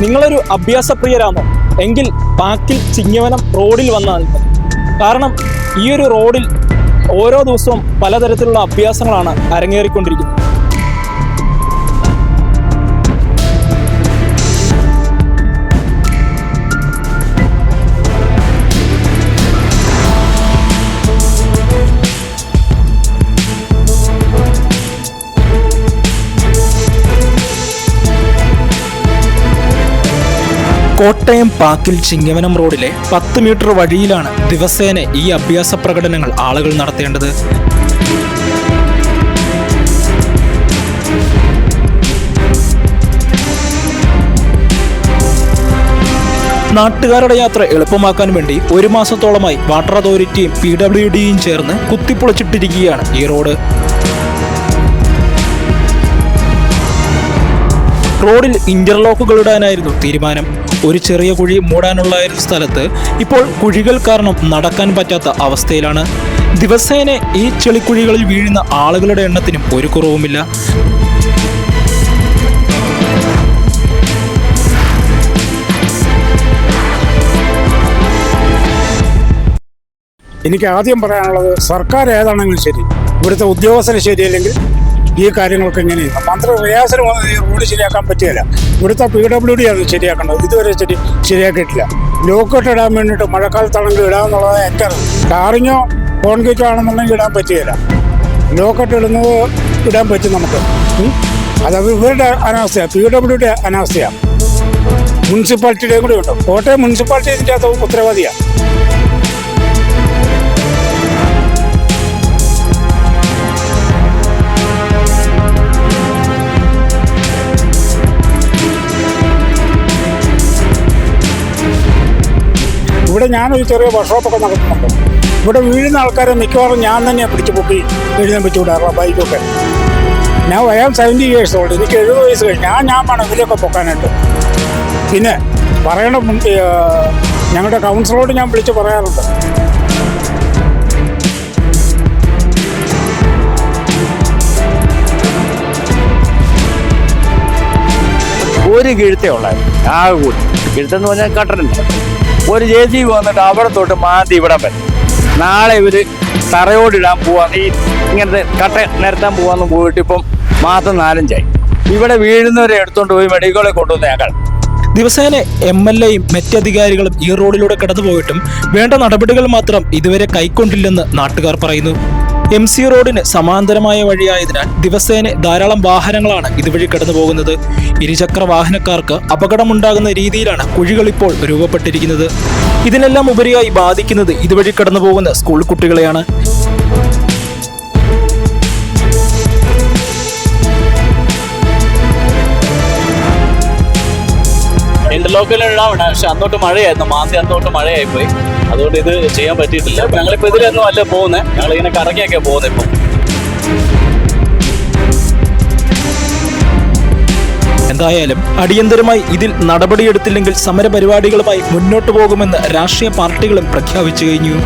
നിങ്ങളൊരു അഭ്യാസപ്രിയരാണോ എങ്കിൽ പാക്കിൽ ചിങ്ങവനം റോഡിൽ വന്നാൽ മതി. കാരണം ഈ ഒരു റോഡിൽ ഓരോ ദിവസവും പലതരത്തിലുള്ള അഭ്യാസങ്ങളാണ് അരങ്ങേറിക്കൊണ്ടിരിക്കുന്നത്. കോട്ടയം പാക്കിൽ ചിങ്ങവനം റോഡിലെ 10 മീറ്റർ വഴിയിലാണ് ദിവസേന ഈ അഭ്യാസ പ്രകടനങ്ങൾ ആളുകൾ നടത്തേണ്ടത്. നാട്ടുകാരുടെ യാത്ര എളുപ്പമാക്കാൻ വേണ്ടി 1 മാസത്തോളമായി വാട്ടർ അതോറിറ്റിയും PWDയും ചേർന്ന് കുത്തിപ്പൊളിച്ചിട്ടിരിക്കുകയാണ് ഈ റോഡ്. റോഡിൽ ഇന്റർലോക്കുകൾ ഇടാനായിരുന്നു തീരുമാനം. ഒരു ചെറിയ കുഴി മൂടാനുള്ളായിരുന്ന സ്ഥലത്ത് ഇപ്പോൾ കുഴികൾ കാരണം നടക്കാൻ പറ്റാത്ത അവസ്ഥയിലാണ്. ദിവസേന ഈ ചെളിക്കുഴികളിൽ വീഴുന്ന ആളുകളുടെ എണ്ണത്തിനും ഒരു കുറവുമില്ല. എനിക്ക് ആദ്യം പറയാനുള്ളത്, സർക്കാർ ഏതാണെങ്കിലും ശരി, ഇവിടുത്തെ ഉദ്യോഗസ്ഥരെ ശരിയല്ലെങ്കിൽ ഈ കാര്യങ്ങളൊക്കെ എങ്ങനെയാണ് മന്ത്രി റിയാസിന് ഈ റോഡ് ശരിയാക്കാൻ പറ്റിയല്ല. ഇവിടുത്തെ PWD ആണ് ശരിയാക്കേണ്ടത്. ഇതുവരെ ശരിയാക്കിയിട്ടില്ല. ലോക്കറ്റ് ഇടാൻ വേണ്ടിയിട്ട് മഴക്കാലത്താണെങ്കിൽ ഇടാമെന്നുള്ളത് എൻ്റെ ടാറിങ്ങോ കോൺക്രീറ്റോ ആണെന്നുണ്ടെങ്കിൽ ഇടാൻ പറ്റുകയില്ല. ലോക്കറ്റ് ഇടുന്നത് ഇടാൻ പറ്റും നമുക്ക്. അത് ഇവരുടെ അനാവസ്ഥയാണ്, PWD അനാവസ്ഥയാണ്. മുനിസിപ്പാലിറ്റിയുടെയും കൂടി ഉണ്ട്. കോട്ടയം മുനിസിപ്പാലിറ്റി ഇതിൻ്റെ അകത്ത് ഉത്തരവാദിയാണ്. ഇവിടെ ഞാനൊരു ചെറിയ വർക്ക്ഷോപ്പൊക്കെ നടത്തുന്നുണ്ട്. ഇവിടെ വീഴുന്ന ആൾക്കാരെ മിക്കവാറും ഞാൻ തന്നെയാണ് പിടിച്ച് പൊക്കി എഴുതാൻ വെച്ച് വിടാറുള്ള ബൈക്കൊക്കെ. ഞാൻ 70 years old, എനിക്ക് 70 വയസ്സ് കഴിഞ്ഞ് ഞാൻ വേണം ഇതിലൊക്കെ പൊക്കാനായിട്ട്. പിന്നെ പറയണം, ഞങ്ങളുടെ കൗൺസിലറോട് ഞാൻ വിളിച്ച് പറയാറുണ്ട്. ഒരു കിഴുത്തേ ഉള്ളായിരുന്നു. ആ കൂടി കിഴുത്തെന്ന് പറഞ്ഞാൽ കട്ടറുണ്ട്. ഒരു JCB വന്നിട്ട് അവിടെ തൊട്ട് മാറ്റി ഇവിടെ പറ്റും. നാളെ ഇവര് തറയോടിടാൻ പോവാന്ന്, ഈ ഇങ്ങനത്തെ കട്ട നിരത്താൻ പോവാന്ന് പോയിട്ട് ഇപ്പം മാസം 4-5 ആയി. ഇവിടെ വീഴുന്നവരെ എടുത്തോണ്ട് പോയി മെഡിക്കലിൽ കൊണ്ടുവന്ന് ഞങ്ങൾ. ദിവസേന MLAയും മറ്റധികാരികളും ഈ റോഡിലൂടെ കടന്നു പോയിട്ടും വേണ്ട നടപടികൾ മാത്രം ഇതുവരെ കൈക്കൊണ്ടില്ലെന്ന് നാട്ടുകാർ പറയുന്നു. MC റോഡിന് സമാന്തരമായ വഴിയായതിനാൽ ദിവസേന ധാരാളം വാഹനങ്ങളാണ് ഇതുവഴി കടന്നു പോകുന്നത്. ഇരുചക്ര വാഹനക്കാർക്ക് അപകടമുണ്ടാകുന്ന രീതിയിലാണ് കുഴികൾ ഇപ്പോൾ രൂപപ്പെട്ടിരിക്കുന്നത്. ഇതിനെല്ലാം ഉപരിയായി ബാധിക്കുന്നത് ഇതുവഴി കടന്നു പോകുന്ന സ്കൂൾ കുട്ടികളെയാണ്. ഇന്റർലോക്കിൽ ഇടാവുണ്ട്, പക്ഷെ അന്നോട്ട് മഴയായിരുന്നു. അന്നോട്ട് മഴയായിപ്പോയി. അതുകൊണ്ട് ഇത് ചെയ്യാൻ പറ്റിയിട്ടില്ല. ഞങ്ങളിപ്പോ ഇതിലൊന്നും അല്ല പോകുന്നത്, ഞങ്ങളിങ്ങനെ കറങ്ങിയൊക്കെ പോകുന്നത്. ഇപ്പം എന്തായാലും അടിയന്തരമായി ഇതിൽ നടപടിയെടുത്തില്ലെങ്കിൽ സമരപരിപാടികളുമായി മുന്നോട്ടു പോകുമെന്ന് രാഷ്ട്രീയ പാർട്ടികളും പ്രഖ്യാപിച്ചു കഴിഞ്ഞു.